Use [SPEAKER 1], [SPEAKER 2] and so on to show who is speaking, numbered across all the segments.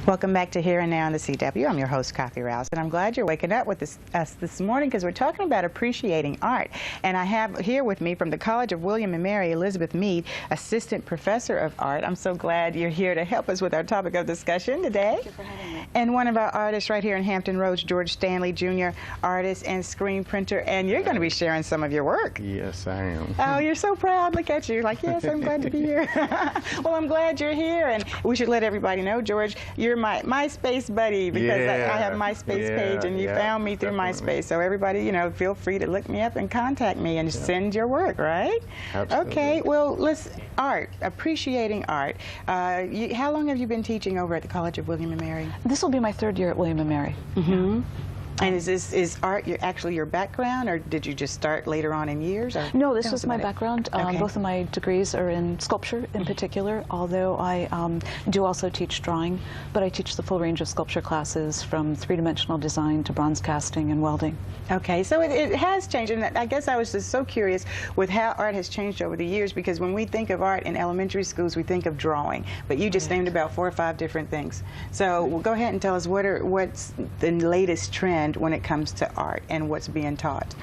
[SPEAKER 1] Welcome back to Here and Now on the CW. I'm your host, Kathy Rouse, and I'm glad you're waking up with us this morning because we're talking about appreciating art. And I have here with me from the College of William and Mary, Elizabeth Mead, Assistant Professor of Art. I'm so glad you're here to help us with our topic of discussion today.
[SPEAKER 2] Thank you for having me.
[SPEAKER 1] And one of our artists right here in Hampton Roads, George Stanley Jr., artist and screen printer, and you're going to be sharing some of your work.
[SPEAKER 3] Yes, I am.
[SPEAKER 1] Oh, you're so proud. Look at you. Like, yes, I'm glad to be here. Well, I'm glad you're here, and we should let everybody know, George, you're my MySpace buddy because I have MySpace page, and you found me through MySpace. So everybody, you know, feel free to look me up and contact me and send your work, right?
[SPEAKER 3] Absolutely.
[SPEAKER 1] Okay. Well, art, appreciating art. How long have you been teaching over at the College of William and Mary?
[SPEAKER 2] This will be my third year at William and Mary.
[SPEAKER 1] Mm-hmm. And is art actually your background, or did you just start later on in years? Or?
[SPEAKER 2] No, this was my background.
[SPEAKER 1] Okay.
[SPEAKER 2] Both of my degrees are in sculpture in particular, although I do also teach drawing, but I teach the full range of sculpture classes from three-dimensional design to bronze casting and welding.
[SPEAKER 1] Okay, so it has changed, and I guess I was just so curious with how art has changed over the years, because when we think of art in elementary schools, we think of drawing, but you just named about 4 or 5 different things. So well, go ahead and tell us what's the latest trend when it comes to art and what's being taught.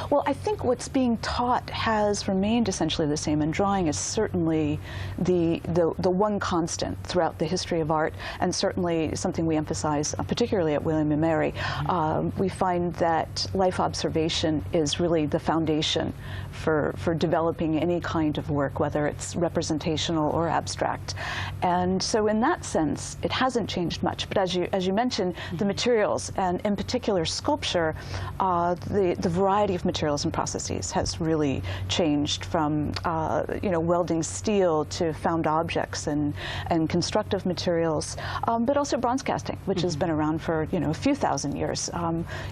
[SPEAKER 2] Well, I think what's being taught has remained essentially the same, and drawing is certainly the one constant throughout the history of art, and certainly something we emphasize, particularly at William and Mary. We find that life observation is really the foundation for developing any kind of work, whether it's representational or abstract. And so in that sense, it hasn't changed much. But as you mentioned, the materials, and in particular sculpture, the variety of materials and processes has really changed from you know, welding steel to found objects and constructive materials, but also bronze casting, which has been around for, you know, a few thousand years.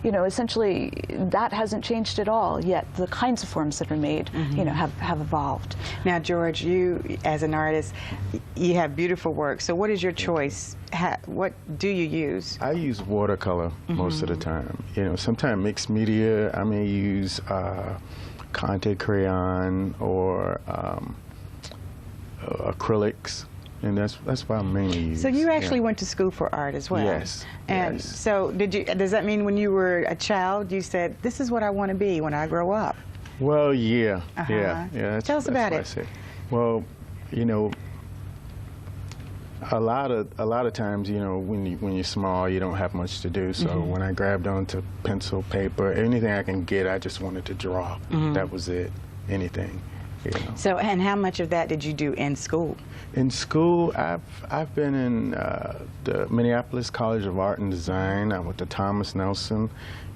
[SPEAKER 2] You know, essentially that hasn't changed at all, yet the kinds of forms that are made, you know, have evolved.
[SPEAKER 1] Now, George, you as an artist, you have beautiful work. So what is your choice? What do you use?
[SPEAKER 3] I use watercolor most of the time. You know, sometimes mixed media. I may use Conte crayon or acrylics, and that's what I mainly use.
[SPEAKER 1] So you actually went to school for art as well.
[SPEAKER 3] Yes.
[SPEAKER 1] And
[SPEAKER 3] yes.
[SPEAKER 1] so does that mean when you were a child, you said, "This is what I want to be when I grow up"?
[SPEAKER 3] Well, yeah.
[SPEAKER 1] Tell us about it.
[SPEAKER 3] I say. Well, you know, a lot of times, you know, when you're small, you don't have much to do. So when I grabbed onto pencil, paper, anything I can get, I just wanted to draw. That was it. Anything. You know. So,
[SPEAKER 1] and how much of that did you do in school?
[SPEAKER 3] In school, I've been in the Minneapolis College of Art and Design. I went to Thomas Nelson,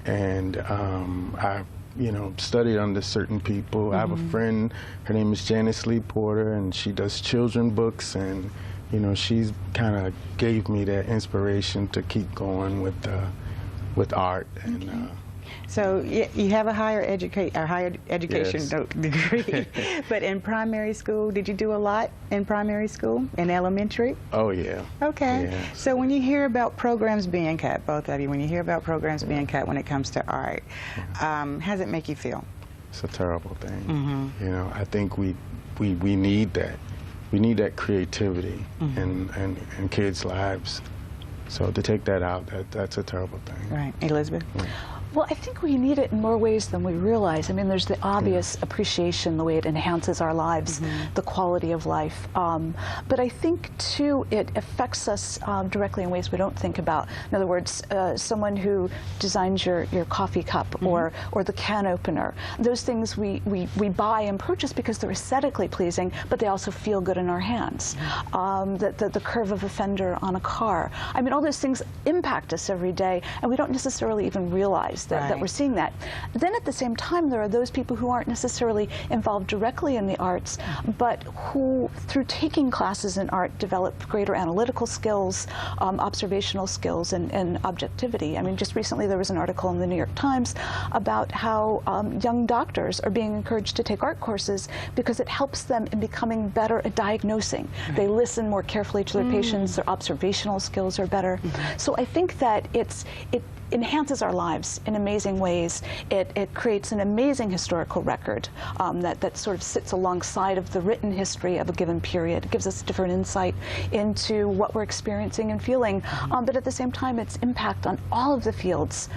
[SPEAKER 3] and I, you know, studied under certain people. I have a friend. Her name is Janice Lee Porter, and she does children books, and you know, she's kind of gave me that inspiration to keep going with art. And
[SPEAKER 1] so you have a higher education degree, but in primary school, did you do a lot in primary school, in elementary?
[SPEAKER 3] Oh yeah.
[SPEAKER 1] Okay.
[SPEAKER 3] Yeah.
[SPEAKER 1] So when you hear about programs being cut, both of you, when you hear about programs being cut when it comes to art, how does it make you feel?
[SPEAKER 3] It's a terrible thing. You know, I think we need that. We need that creativity in kids' lives. So to take that out, that's a terrible thing.
[SPEAKER 1] Right. Elizabeth?
[SPEAKER 3] Yeah.
[SPEAKER 2] Well, I think we need it in more ways than we realize. I mean, there's the obvious appreciation, the way it enhances our lives, the quality of life. But I think, too, it affects us directly in ways we don't think about. In other words, someone who designs your coffee cup or the can opener, those things we buy and purchase because they're aesthetically pleasing, but they also feel good in our hands. The curve of a fender on a car. I mean, all those things impact us every day, and we don't necessarily even realize that we're seeing that. Then at the same time, there are those people who aren't necessarily involved directly in the arts, but who, through taking classes in art, develop greater analytical skills, observational skills, and objectivity. I mean, just recently there was an article in the New York Times about how young doctors are being encouraged to take art courses because it helps them in becoming better at diagnosing. They listen more carefully to their patients, their observational skills are better. So I think that enhances our lives in amazing ways. It creates an amazing historical record that sort of sits alongside of the written history of a given period. It gives us different insight into what we're experiencing and feeling, but at the same time, its impact on all of the fields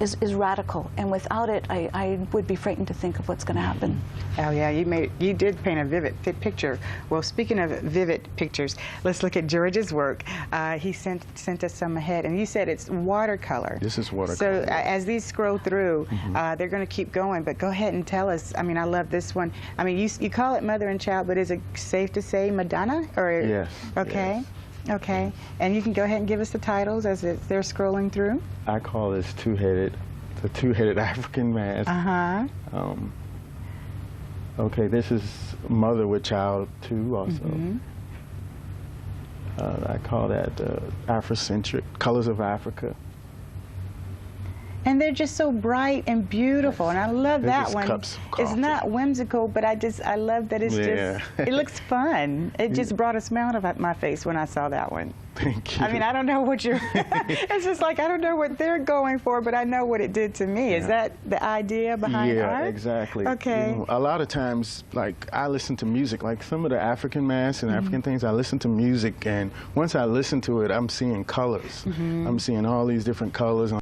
[SPEAKER 2] is radical, and without it, I would be frightened to think of what's going to happen.
[SPEAKER 1] Oh yeah, you did paint a vivid picture. Well, speaking of vivid pictures, let's look at George's work. He sent us some ahead, and you said it's watercolor.
[SPEAKER 3] This is watercolor.
[SPEAKER 1] So as these scroll through, they're going to keep going, but go ahead and tell us. I mean, I love this one. I mean, you call it Mother and Child, but is it safe to say Madonna? Or
[SPEAKER 3] Yes.
[SPEAKER 1] Okay.
[SPEAKER 3] Yes.
[SPEAKER 1] Okay. And you can go ahead and give us the titles as they're scrolling through.
[SPEAKER 3] I call this the two-headed African mask.
[SPEAKER 1] Uh-huh.
[SPEAKER 3] Okay, this is Mother with Child too, also. I call that Afrocentric, Colors of Africa.
[SPEAKER 1] And they're just so bright and beautiful, and I love
[SPEAKER 3] They're
[SPEAKER 1] that
[SPEAKER 3] just
[SPEAKER 1] one.
[SPEAKER 3] cups of
[SPEAKER 1] It's
[SPEAKER 3] coffee.
[SPEAKER 1] not whimsical, but I love that it's
[SPEAKER 3] Yeah.
[SPEAKER 1] just, it looks fun. It just brought a smile to my face when I saw that one.
[SPEAKER 3] Thank you.
[SPEAKER 1] I mean, I don't know what you're, it's just like, I don't know what they're going for, but I know what it did to me. Is that the idea behind art?
[SPEAKER 3] Yeah, exactly.
[SPEAKER 1] Okay.
[SPEAKER 3] You know, a lot of times, like, I listen to music, like some of the African masks and African things, I listen to music, and once I listen to it, I'm seeing colors. I'm seeing all these different colors.